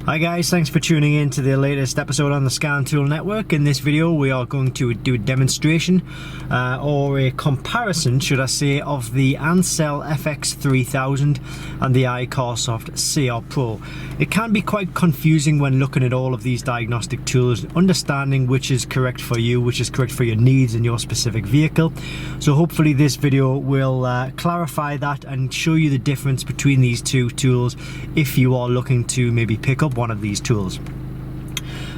Hi guys, thanks for tuning in to the latest episode on the Scan Tool Network. In this video we are going to do a demonstration or a comparison, should I say, of the Ancel FX3000 and the iCarsoft CR Pro. It can be quite confusing when looking at all of these diagnostic tools, understanding which is correct for you, which is correct for your needs in your specific vehicle. So hopefully this video will clarify that and show you the difference between these two tools if you are looking to maybe pick up one of these tools.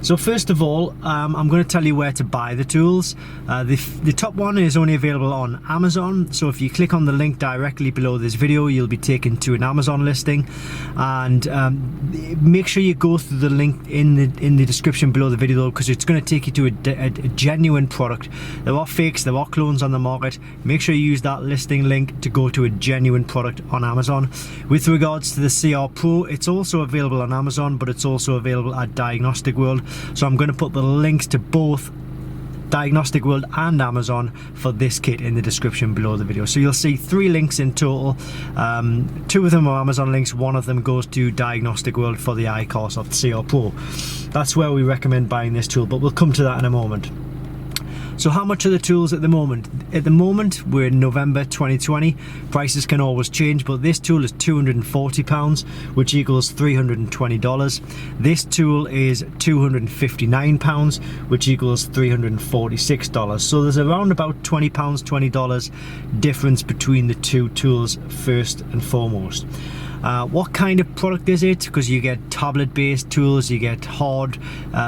So first of all, I'm going to tell you where to buy the tools. The top one is only available on Amazon, so if you click on the link directly below this video, you'll be taken to an Amazon listing, and make sure you go through the link in the description below the video, because it's going to take you to a genuine product. There are fakes, there are clones on the market. Make sure you use that listing link to go to a genuine product on Amazon. With regards to the CR Pro, it's also available on Amazon, but it's also available at Diagnostic World. So I'm going to put the links to both Diagnostic World and Amazon for this kit in the description below the video. So you'll see 3 links in total. 2 of them are Amazon links, 1 of them goes to Diagnostic World for the iCarsoft CR Pro. That's where we recommend buying this tool, but we'll come to that in a moment. So how much are the tools at the moment? At the moment, we're in November 2020. Prices can always change, but this tool is £240, which equals $320. This tool is £259, which equals $346. So there's around about £20, $20 difference between the two tools first and foremost. What kind of product is it? Because you get tablet based tools, you get hard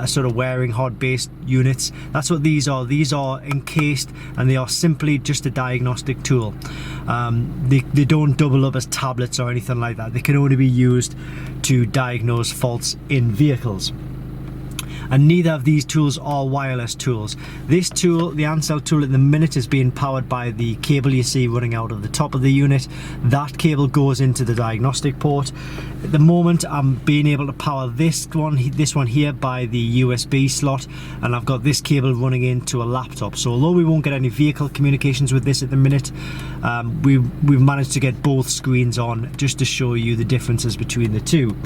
sort of wearing hard based units. That's what these are. These are encased and they are simply just a diagnostic tool. They don't double up as tablets or anything like that. They can only be used to diagnose faults in vehicles. And neither of these tools are wireless tools. This tool, the Ancel tool at the minute, is being powered by the cable you see running out of the top of the unit. That cable goes into the diagnostic port. At the moment I'm being able to power this one here by the USB slot, and I've got this cable running into a laptop. So although we won't get any vehicle communications with this at the minute, we've managed to get both screens on just to show you the differences between the two.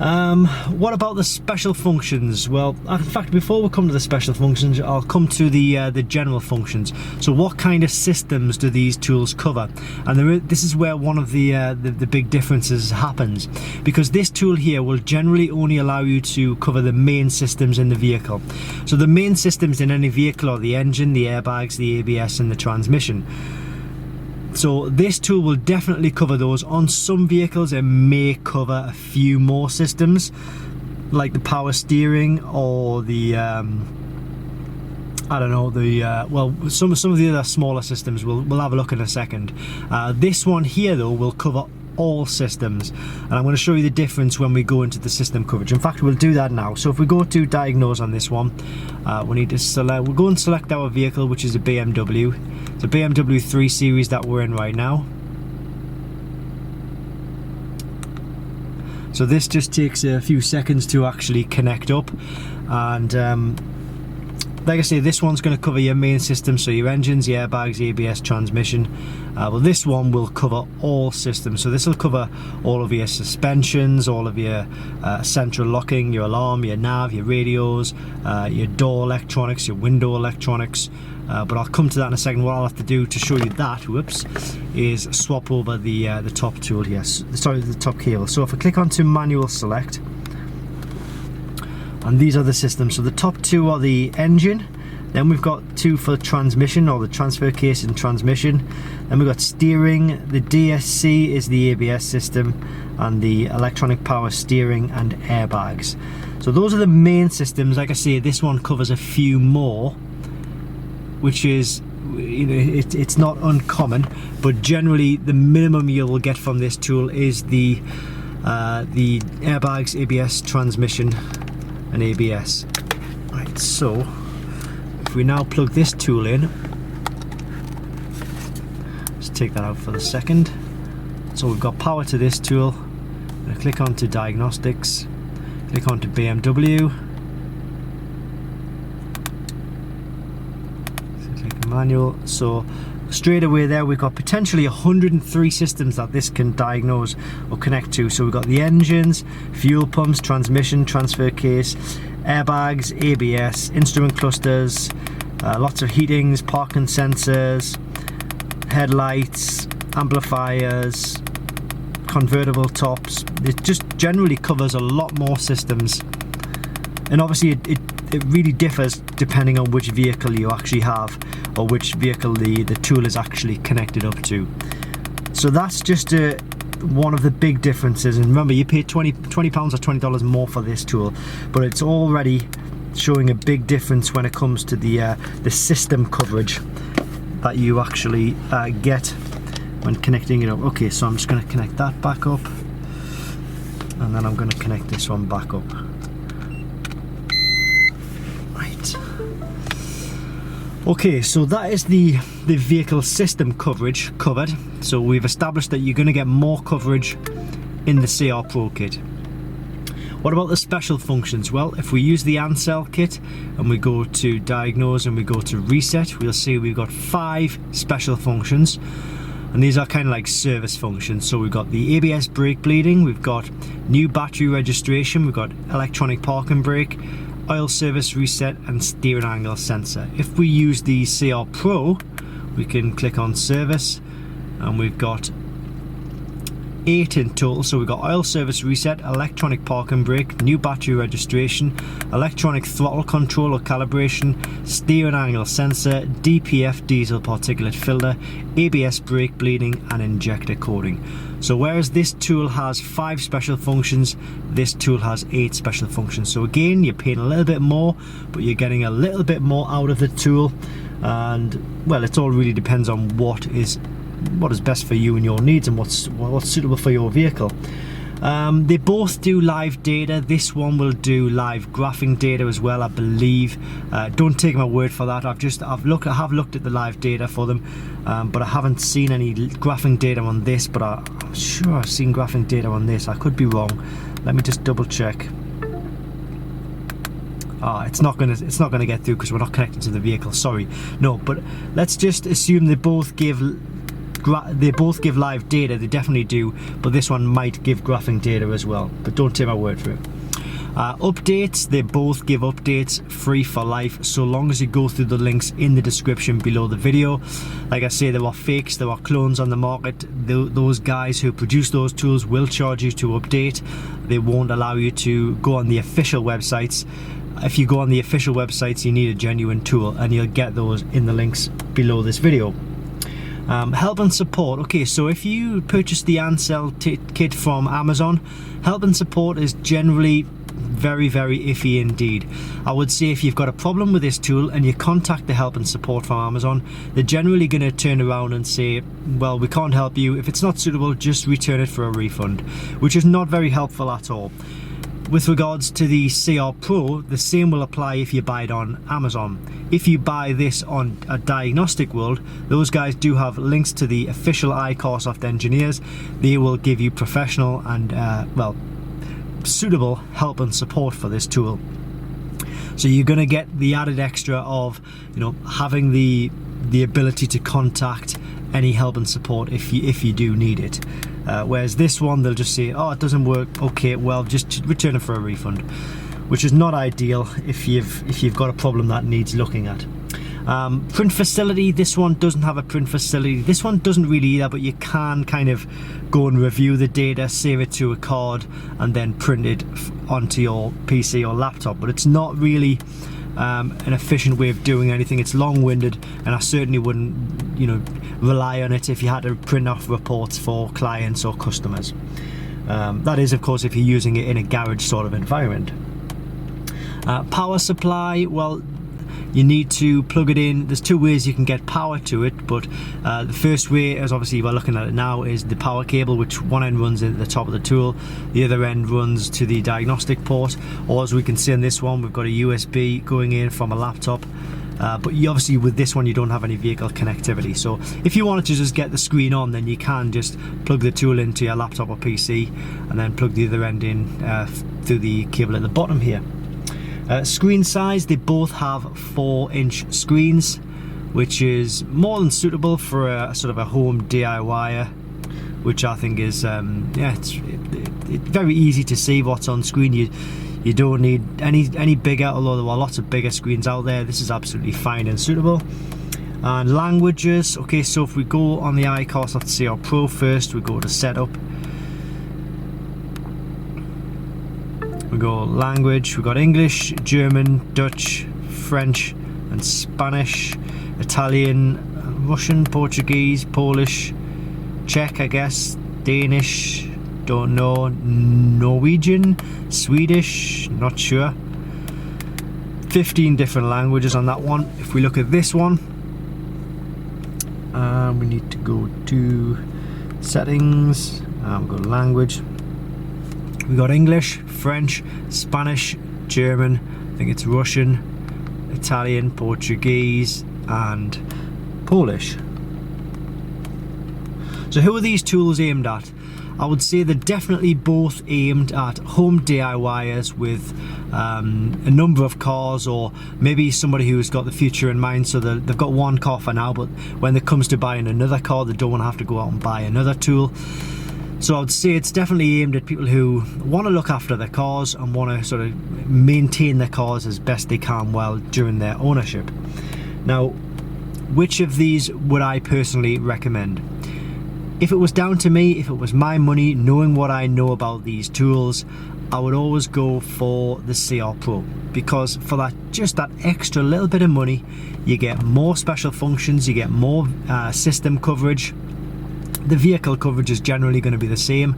What about the special functions? Well, in fact, before we come to the special functions, I'll come to the general functions. So what kind of systems do these tools cover? And this is where one of the big differences happens, because this tool here will generally only allow you to cover the main systems in the vehicle. So the main systems in any vehicle are the engine, the airbags, the ABS and the transmission. So this tool will definitely cover those. On some vehicles it may cover a few more systems, like the power steering or the I don't know, well, some of the other smaller systems we'll have a look in a second. This one here though will cover all systems, and I'm going to show you the difference when we go into the system coverage. In fact, we'll do that now. So if we go to diagnose on this one, we need to select, we'll go and select our vehicle, which is a BMW. It's a BMW 3 Series that we're in right now. So this just takes a few seconds to actually connect up, and like I say, this one's going to cover your main system, so your engines, your airbags, ABS, transmission. Well, this one will cover all systems. So this will cover all of your suspensions, all of your central locking, your alarm, your nav, your radios, your door electronics, your window electronics. But I'll come to that in a second. What I'll have to do to show you that, is swap over the top tool here. Sorry, the top cable. So if I click onto manual select, and these are the systems. So the top 2 are the engine, then we've got 2 for transmission, or the transfer case and transmission, then we've got steering, the DSC is the ABS system, and the electronic power steering and airbags. So those are the main systems. Like I say, this one covers a few more, which is, you know, it's not uncommon, but generally the minimum you will get from this tool is the airbags, ABS, transmission and ABS. Right, so if we now plug this tool in, let's take that out for a second. So we've got power to this tool. I'm going to click onto diagnostics, click onto BMW, so click manual. So straight away there we've got potentially 103 systems that this can diagnose or connect to. So we've got the engines, fuel pumps, transmission, transfer case, airbags, ABS, instrument clusters, lots of heatings, parking sensors, headlights, amplifiers, convertible tops. It just generally covers a lot more systems, and obviously it really differs depending on which vehicle you actually have or which vehicle the tool is actually connected up to. So that's just one of the big differences. And remember, you pay £20 or $20 more for this tool, but it's already showing a big difference when it comes to the system coverage that you actually get when connecting it up. Okay, so I'm just going to connect that back up, and then I'm going to connect this one back up. Right. Okay, so that is the vehicle system coverage covered. So we've established that you're going to get more coverage in the CR Pro kit. What about the special functions? Well, if we use the Ancel kit and we go to diagnose and we go to reset, we'll see we've got 5 special functions, and these are kind of like service functions. So we've got the ABS brake bleeding, we've got new battery registration, we've got electronic parking brake, oil service reset, and steering angle sensor. If we use the CR Pro, we can click on service, and we've got 8 in total. So we've got oil service reset, electronic parking brake, new battery registration, electronic throttle control or calibration, steering angle sensor, DPF diesel particulate filter, ABS brake bleeding, and injector coding. So whereas this tool has 5 special functions, this tool has 8 special functions. So again, you're paying a little bit more, but you're getting a little bit more out of the tool. And well, it all really depends on what is best for you and your needs, and what's suitable for your vehicle. They both do live data. This one will do live graphing data as well, I believe. Don't take my word for that. I have looked at the live data for them, but I haven't seen any graphing data on this. But I'm sure I've seen graphing data on this. I could be wrong. Let me just double check. It's not gonna get through because we're not connected to the vehicle. Sorry, no. But let's just assume they both give live data. They definitely do, but this one might give graphing data as well, but don't take my word for it. Updates, they both give updates free for life, so long as you go through the links in the description below the video. Like I say, there are fakes, there are clones on the market. Those guys who produce those tools will charge you to update. They won't allow you to go on the official websites. If you go on the official websites, you need a genuine tool, and you'll get those in the links below this video. Help and support. Okay, so if you purchase the Ancel kit from Amazon, help and support is generally very, very iffy indeed. I would say if you've got a problem with this tool and you contact the help and support from Amazon, they're generally going to turn around and say, well, we can't help you. If it's not suitable, just return it for a refund, which is not very helpful at all. With regards to the CR Pro, the same will apply if you buy it on Amazon. If you buy this on a Diagnostic World, those guys do have links to the official iCarsoft engineers. They will give you professional and well, suitable help and support for this tool. So you're going to get the added extra of, you know, having the ability to contact any help and support if you do need it. Whereas this one, they'll just say, oh, it doesn't work. Okay, well, just return it for a refund, which is not ideal if you've got a problem that needs looking at. Print facility, this one doesn't have a print facility. This one doesn't really either, but you can kind of go and review the data, save it to a card, and then print it onto your PC or laptop. But it's not really an efficient way of doing anything. It's long-winded, and I certainly wouldn't, you know, rely on it if you had to print off reports for clients or customers. That is, of course, if you're using it in a garage sort of environment. Power supply, well, you need to plug it in. There's 2 ways you can get power to it, but the first way, as obviously we're looking at it now, is the power cable, which one end runs at the top of the tool, the other end runs to the diagnostic port, or as we can see in this one, we've got a USB going in from a laptop. But obviously with this one you don't have any vehicle connectivity, so if you wanted to just get the screen on, then you can just plug the tool into your laptop or PC and then plug the other end in through the cable at the bottom here. Screen size, they both have 4-inch screens. which is more than suitable for a sort of a home DIYer, which I think is yeah, it's very easy to see what's on screen. You don't need any bigger, although there are lots of bigger screens out there. This is absolutely fine and suitable. And languages, okay, so if we go on the iCarsoft CR Pro first, we go to setup, we go language, we've got English, German, Dutch, French and Spanish, Italian, Russian, Portuguese, Polish, Czech, I guess, Danish, don't know, Norwegian, Swedish, not sure. 15 different languages on that one. If we look at this one, we need to go to settings, we'll go to language. We got English, French, Spanish, German, I think it's Russian, Italian, Portuguese and Polish. So who are these tools aimed at? I would say they're definitely both aimed at home DIYers with a number of cars, or maybe somebody who's got the future in mind, so they've got one car for now, but when it comes to buying another car, they don't want to have to go out and buy another tool. So I would say it's definitely aimed at people who want to look after their cars and want to sort of maintain their cars as best they can while during their ownership. Now, which of these would I personally recommend? If it was down to me, if it was my money, knowing what I know about these tools, I would always go for the CR Pro, because for that, just that extra little bit of money, you get more special functions, you get more system coverage. The vehicle coverage is generally going to be the same,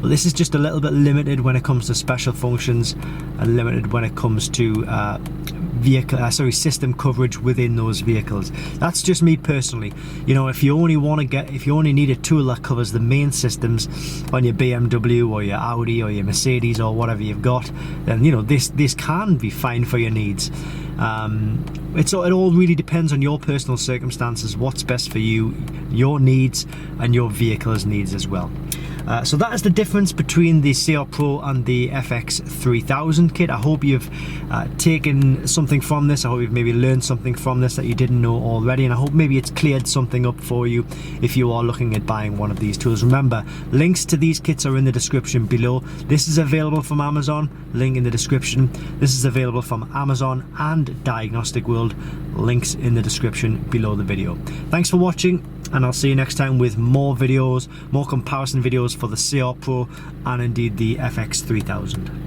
but this is just a little bit limited when it comes to special functions and limited when it comes to system coverage within those vehicles. That's just me personally. You know, if you only need a tool that covers the main systems on your BMW or your Audi or your Mercedes or whatever you've got, then you know this can be fine for your needs. It all really depends on your personal circumstances, what's best for you, your needs and your vehicle's needs as well. So that is the difference between the CR Pro and the FX3000 kit. I hope you've taken something from this. I hope you've maybe learned something from this that you didn't know already, and I hope maybe it's cleared something up for you if you are looking at buying one of these tools. Remember, links to these kits are in the description below. This is available from Amazon, link in the description. This is available from Amazon and Diagnostic World, links in the description below the video. Thanks for watching, and I'll see you next time with more videos, more comparison videos for the CR Pro and indeed the FX3000.